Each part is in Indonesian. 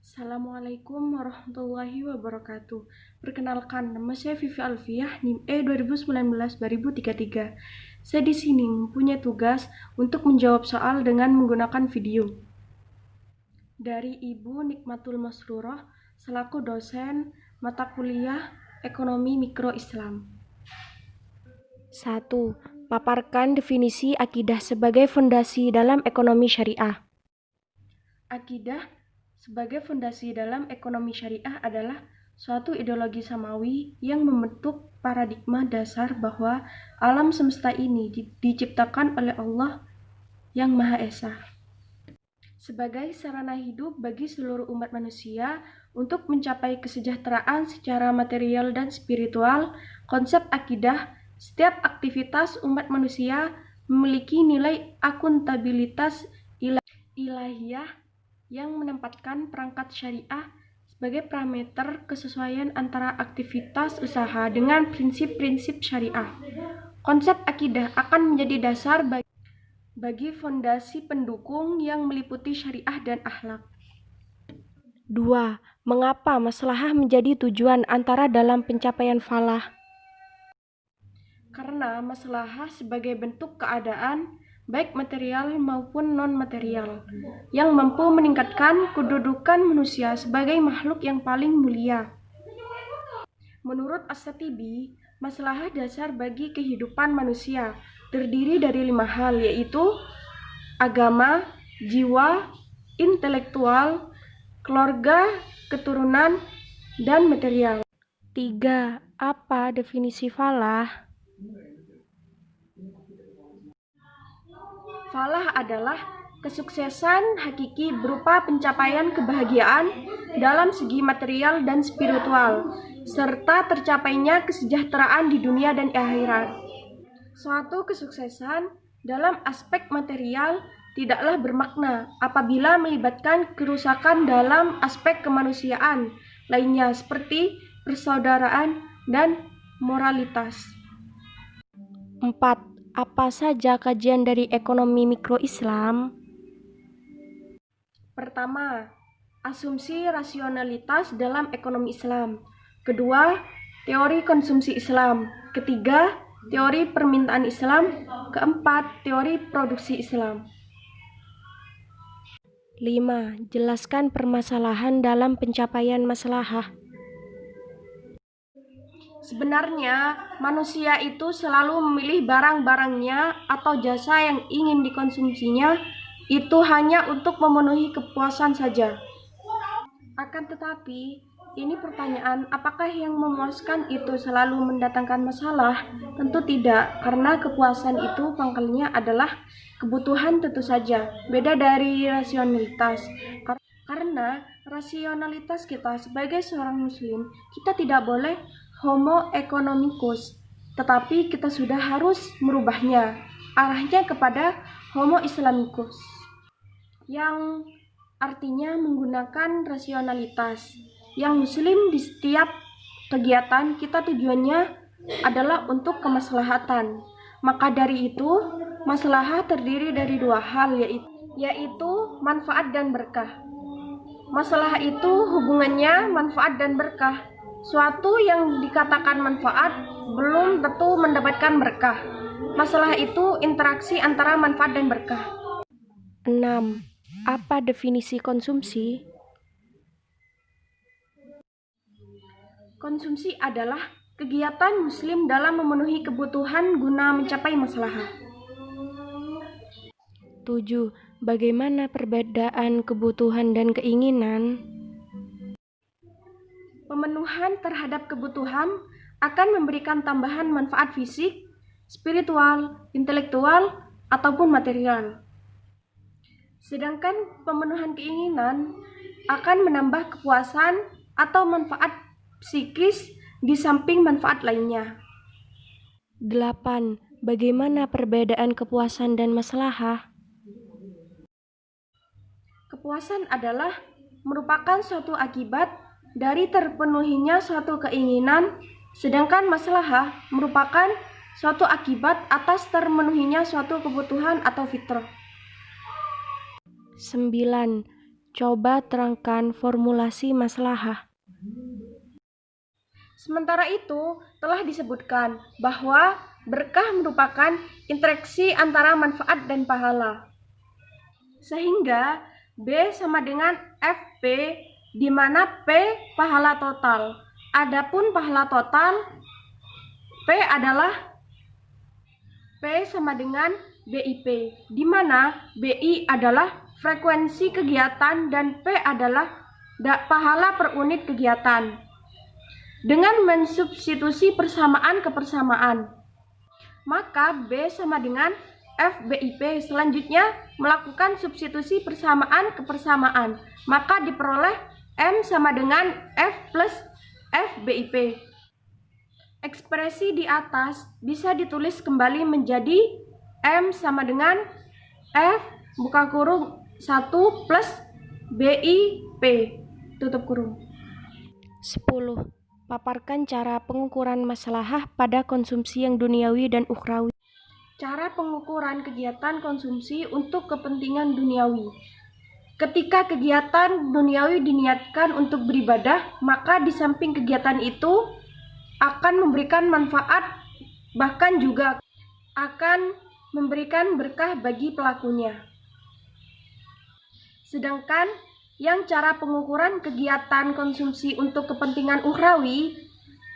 Assalamualaikum warahmatullahi wabarakatuh. Perkenalkan, nama saya Vivi Alfiah, NIM E 2019-2033. Saya di sini mempunyai tugas untuk menjawab soal dengan menggunakan video. Dari Ibu Nikmatul Masrurah, selaku dosen mata kuliah Ekonomi Mikro Islam. 1. Paparkan definisi akidah sebagai fondasi dalam ekonomi syariah. Akidah sebagai fondasi dalam ekonomi syariah adalah suatu ideologi samawi yang membentuk paradigma dasar bahwa alam semesta ini diciptakan oleh Allah yang Maha Esa sebagai sarana hidup bagi seluruh umat manusia untuk mencapai kesejahteraan secara material dan spiritual. Konsep akidah, setiap aktivitas umat manusia memiliki nilai akuntabilitas ilahiyah yang menempatkan perangkat syariah sebagai parameter kesesuaian antara aktivitas usaha dengan prinsip-prinsip syariah. Konsep akidah akan menjadi dasar bagi fondasi pendukung yang meliputi syariah dan akhlak. 2. Mengapa maslahah menjadi tujuan antara dalam pencapaian falah? Karena maslahah sebagai bentuk keadaan baik material maupun non-material, yang mampu meningkatkan kedudukan manusia sebagai makhluk yang paling mulia. Menurut As-Satibi, maslahah dasar bagi kehidupan manusia terdiri dari 5 hal, yaitu agama, jiwa, intelektual, keluarga, keturunan, dan material. 3. Apa definisi falah? Falah adalah kesuksesan hakiki berupa pencapaian kebahagiaan dalam segi material dan spiritual, serta tercapainya kesejahteraan di dunia dan akhirat. Suatu kesuksesan dalam aspek material tidaklah bermakna apabila melibatkan kerusakan dalam aspek kemanusiaan lainnya seperti persaudaraan dan moralitas. 4. Apa saja kajian dari ekonomi mikro Islam? Pertama, asumsi rasionalitas dalam ekonomi Islam. Kedua, teori konsumsi Islam. Ketiga, teori permintaan Islam. Keempat, teori produksi Islam. 5. Jelaskan permasalahan dalam pencapaian maslahah. Sebenarnya, manusia itu selalu memilih barang-barangnya atau jasa yang ingin dikonsumsinya itu hanya untuk memenuhi kepuasan saja. Akan tetapi, ini pertanyaan, apakah yang memuaskan itu selalu mendatangkan masalah? Tentu tidak, karena kepuasan itu pangkalnya adalah kebutuhan tentu saja, beda dari rasionalitas. Karena rasionalitas kita sebagai seorang muslim, kita tidak boleh homo economicus, tetapi kita sudah harus merubahnya, arahnya kepada homo islamicus, yang artinya menggunakan rasionalitas. Yang muslim di setiap kegiatan kita tujuannya adalah untuk kemaslahatan. Maka dari itu, maslahah terdiri dari 2 hal, yaitu manfaat dan berkah. Masalah itu hubungannya manfaat dan berkah. Suatu yang dikatakan manfaat belum tentu mendapatkan berkah. Masalah itu interaksi antara manfaat dan berkah. 6. Apa definisi konsumsi? Konsumsi adalah kegiatan muslim dalam memenuhi kebutuhan guna mencapai maslahah. 7. Bagaimana perbedaan kebutuhan dan keinginan? Pemenuhan terhadap kebutuhan akan memberikan tambahan manfaat fisik, spiritual, intelektual, ataupun material. Sedangkan pemenuhan keinginan akan menambah kepuasan atau manfaat psikis di samping manfaat lainnya. 8. Bagaimana perbedaan kepuasan dan maslahah? Kepuasan adalah merupakan suatu akibat dari terpenuhinya suatu keinginan, sedangkan maslahah merupakan suatu akibat atas termenuhinya suatu kebutuhan atau fitrah. 9. Coba terangkan formulasi maslahah. Sementara itu, telah disebutkan bahwa berkah merupakan interaksi antara manfaat dan pahala. Sehingga B sama dengan FP, di mana P pahala total. Adapun pahala total, P sama dengan BIP, di mana BI adalah frekuensi kegiatan dan P adalah pahala per unit kegiatan. Dengan mensubstitusi persamaan ke persamaan, maka B sama dengan FBIP. Selanjutnya melakukan substitusi persamaan ke persamaan, maka diperoleh M sama dengan F plus FBIP. Ekspresi di atas bisa ditulis kembali menjadi M sama dengan F buka kurung 1 plus BIP tutup kurung. 10. Paparkan cara pengukuran maslahah pada konsumsi yang duniawi dan ukhrawi. Cara pengukuran kegiatan konsumsi untuk kepentingan duniawi. Ketika kegiatan duniawi diniatkan untuk beribadah, maka di samping kegiatan itu akan memberikan manfaat, bahkan juga akan memberikan berkah bagi pelakunya. Sedangkan yang cara pengukuran kegiatan konsumsi untuk kepentingan ukhrawi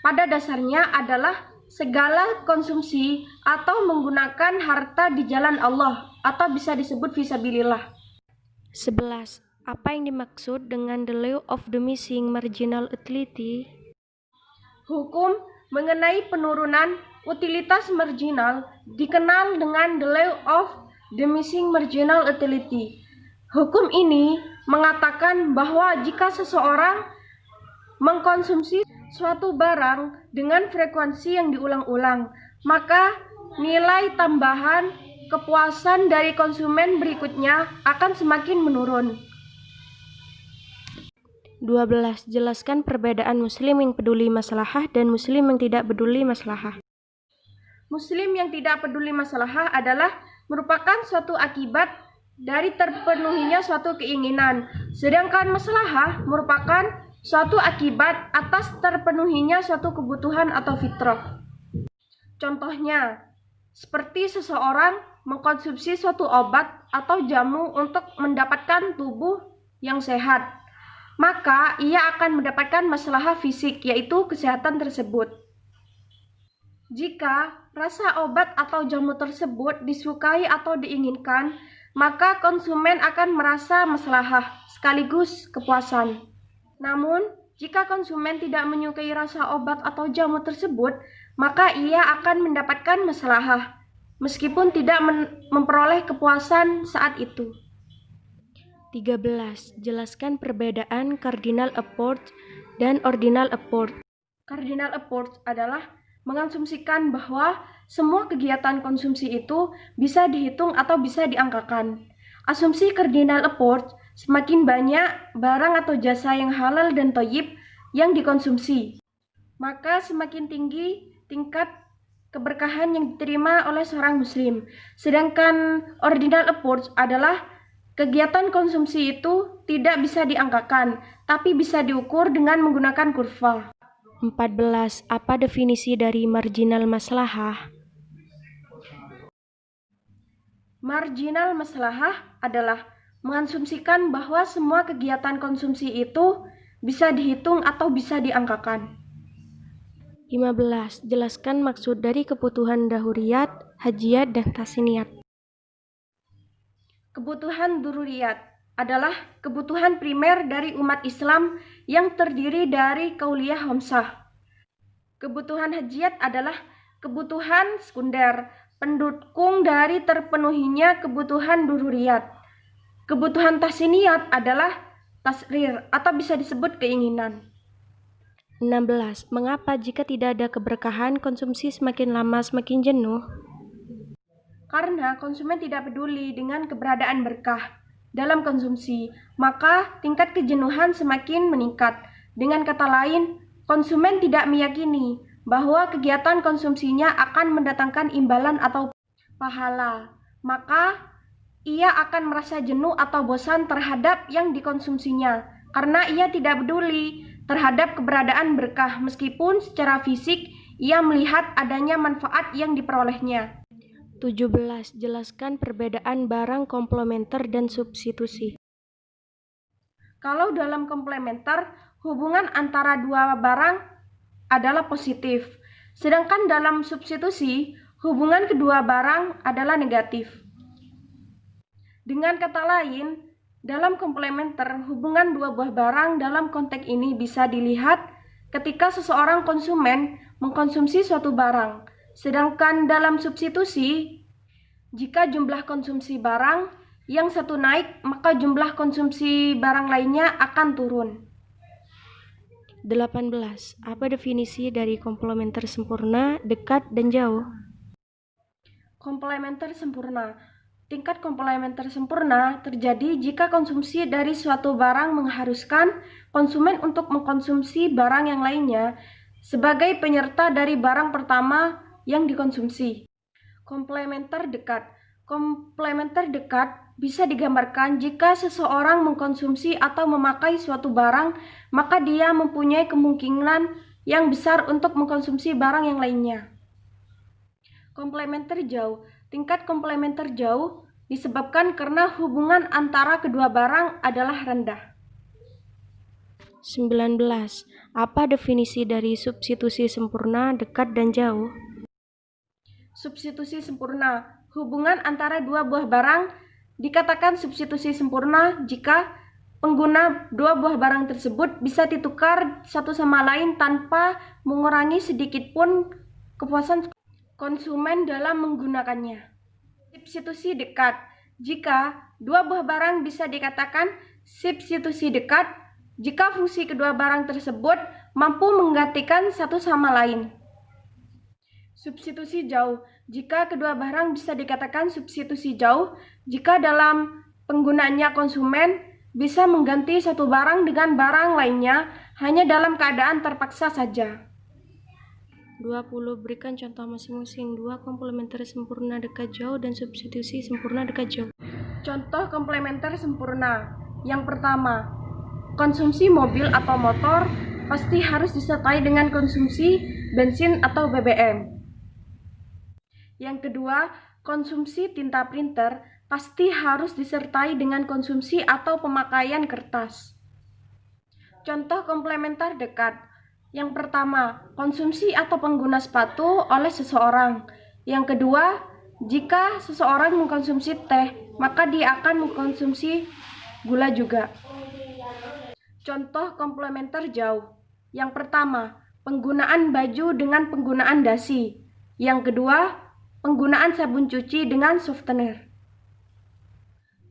pada dasarnya adalah segala konsumsi atau menggunakan harta di jalan Allah atau bisa disebut fisabilillah. 11. Apa yang dimaksud dengan the law of the missing marginal utility? Hukum mengenai penurunan utilitas marginal dikenal dengan the law of the missing marginal utility. Hukum ini mengatakan bahwa jika seseorang mengkonsumsi suatu barang dengan frekuensi yang diulang-ulang, maka nilai tambahan kepuasan dari konsumen berikutnya akan semakin menurun. 12. Jelaskan perbedaan muslim yang peduli maslahah dan muslim yang tidak peduli maslahah. Muslim yang tidak peduli maslahah adalah merupakan suatu akibat dari terpenuhinya suatu keinginan, sedangkan maslahah merupakan suatu akibat atas terpenuhinya suatu kebutuhan atau fitrah. Contohnya, seperti seseorang mengkonsumsi suatu obat atau jamu untuk mendapatkan tubuh yang sehat, maka ia akan mendapatkan maslahah fisik, yaitu kesehatan tersebut. Jika rasa obat atau jamu tersebut disukai atau diinginkan, maka konsumen akan merasa maslahah sekaligus kepuasan. Namun, jika konsumen tidak menyukai rasa obat atau jamu tersebut, maka ia akan mendapatkan maslahah, meskipun tidak memperoleh kepuasan saat itu. 13. Jelaskan perbedaan cardinal approach dan ordinal approach. Cardinal approach adalah mengasumsikan bahwa semua kegiatan konsumsi itu bisa dihitung atau bisa diangkakan. Asumsi cardinal approach, semakin banyak barang atau jasa yang halal dan thayyib yang dikonsumsi, maka semakin tinggi tingkat keberkahan yang diterima oleh seorang muslim. Sedangkan ordinal approach adalah kegiatan konsumsi itu tidak bisa diangkakan, tapi bisa diukur dengan menggunakan kurva. 14. Apa definisi dari marginal maslahah? Marginal maslahah adalah mengasumsikan bahwa semua kegiatan konsumsi itu bisa dihitung atau bisa diangkakan. 15. Jelaskan maksud dari kebutuhan dahuriyat, hajiyat, dan tasiniyat. Kebutuhan dururiyat adalah kebutuhan primer dari umat Islam yang terdiri dari kauliyah khamsah. Kebutuhan hajiyat adalah kebutuhan sekunder, pendukung dari terpenuhinya kebutuhan dururiyat. Kebutuhan tahsiniyat adalah tasrir atau bisa disebut keinginan. 16. Mengapa jika tidak ada keberkahan konsumsi semakin lama semakin jenuh? Karena konsumen tidak peduli dengan keberadaan berkah dalam konsumsi, maka tingkat kejenuhan semakin meningkat. Dengan kata lain, konsumen tidak meyakini bahwa kegiatan konsumsinya akan mendatangkan imbalan atau pahala, maka ia akan merasa jenuh atau bosan terhadap yang dikonsumsinya karena ia tidak peduli terhadap keberadaan berkah meskipun secara fisik ia melihat adanya manfaat yang diperolehnya. 17. Jelaskan perbedaan barang komplementer dan substitusi. Kalau dalam komplementer, hubungan antara dua barang adalah positif, sedangkan dalam substitusi, hubungan kedua barang adalah negatif. Dengan kata lain, dalam komplementer, hubungan dua buah barang dalam konteks ini bisa dilihat ketika seseorang konsumen mengkonsumsi suatu barang, sedangkan dalam substitusi, jika jumlah konsumsi barang yang satu naik, maka jumlah konsumsi barang lainnya akan turun. 18. Apa definisi dari komplementer sempurna, dekat, dan jauh? Komplementer sempurna. Tingkat komplementer sempurna terjadi jika konsumsi dari suatu barang mengharuskan konsumen untuk mengkonsumsi barang yang lainnya sebagai penyerta dari barang pertama yang dikonsumsi. Komplementer dekat. Komplementer dekat bisa digambarkan jika seseorang mengkonsumsi atau memakai suatu barang, maka dia mempunyai kemungkinan yang besar untuk mengkonsumsi barang yang lainnya. Komplementer jauh. Tingkat komplementer jauh disebabkan karena hubungan antara kedua barang adalah rendah. 19. Apa definisi dari substitusi sempurna, dekat, dan jauh? Substitusi sempurna. Hubungan antara dua buah barang dikatakan substitusi sempurna jika pengguna dua buah barang tersebut bisa ditukar satu sama lain tanpa mengurangi sedikit pun kepuasan konsumen dalam menggunakannya. Substitusi dekat. Jika dua buah barang bisa dikatakan substitusi dekat jika fungsi kedua barang tersebut mampu menggantikan satu sama lain. Substitusi jauh. Jika kedua barang bisa dikatakan substitusi jauh jika dalam penggunaannya konsumen bisa mengganti satu barang dengan barang lainnya hanya dalam keadaan terpaksa saja. 20. Berikan contoh masing-masing. 2. Komplementer sempurna dekat jauh dan substitusi sempurna dekat jauh. Contoh komplementer sempurna. Yang pertama, konsumsi mobil atau motor pasti harus disertai dengan konsumsi bensin atau BBM. Yang kedua, konsumsi tinta printer pasti harus disertai dengan konsumsi atau pemakaian kertas. Contoh komplementer dekat. Yang pertama, konsumsi atau pengguna sepatu oleh seseorang. Yang kedua, jika seseorang mengkonsumsi teh, maka dia akan mengkonsumsi gula juga. Contoh komplementer jauh. Yang pertama, penggunaan baju dengan penggunaan dasi. Yang kedua, penggunaan sabun cuci dengan softener.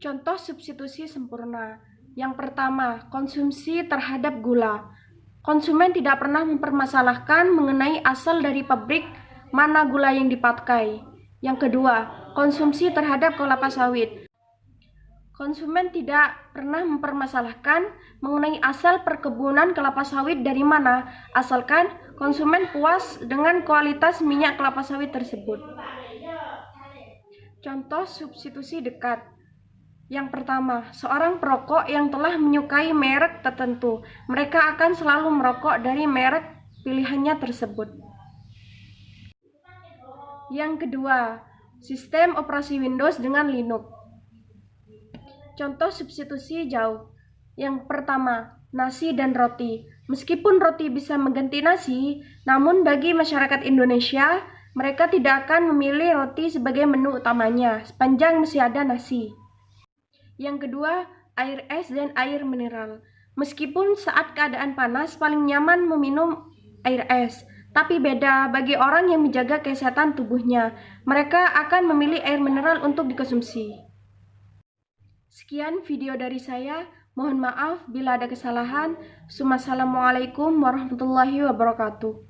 Contoh substitusi sempurna. Yang pertama, konsumsi terhadap gula. Konsumen tidak pernah mempermasalahkan mengenai asal dari pabrik mana gula yang dipakai. Yang kedua, konsumsi terhadap kelapa sawit. Konsumen tidak pernah mempermasalahkan mengenai asal perkebunan kelapa sawit dari mana, asalkan konsumen puas dengan kualitas minyak kelapa sawit tersebut. Contoh substitusi dekat. Yang pertama, seorang perokok yang telah menyukai merek tertentu, mereka akan selalu merokok dari merek pilihannya tersebut. Yang kedua, sistem operasi Windows dengan Linux. Contoh substitusi jauh. Yang pertama, nasi dan roti. Meskipun roti bisa mengganti nasi, namun bagi masyarakat Indonesia, mereka tidak akan memilih roti sebagai menu utamanya, sepanjang masih ada nasi. Yang kedua, air es dan air mineral. Meskipun saat keadaan panas paling nyaman meminum air es, tapi beda bagi orang yang menjaga kesehatan tubuhnya. Mereka akan memilih air mineral untuk dikonsumsi. Sekian video dari saya. Mohon maaf bila ada kesalahan. Wassalamualaikum warahmatullahi wabarakatuh.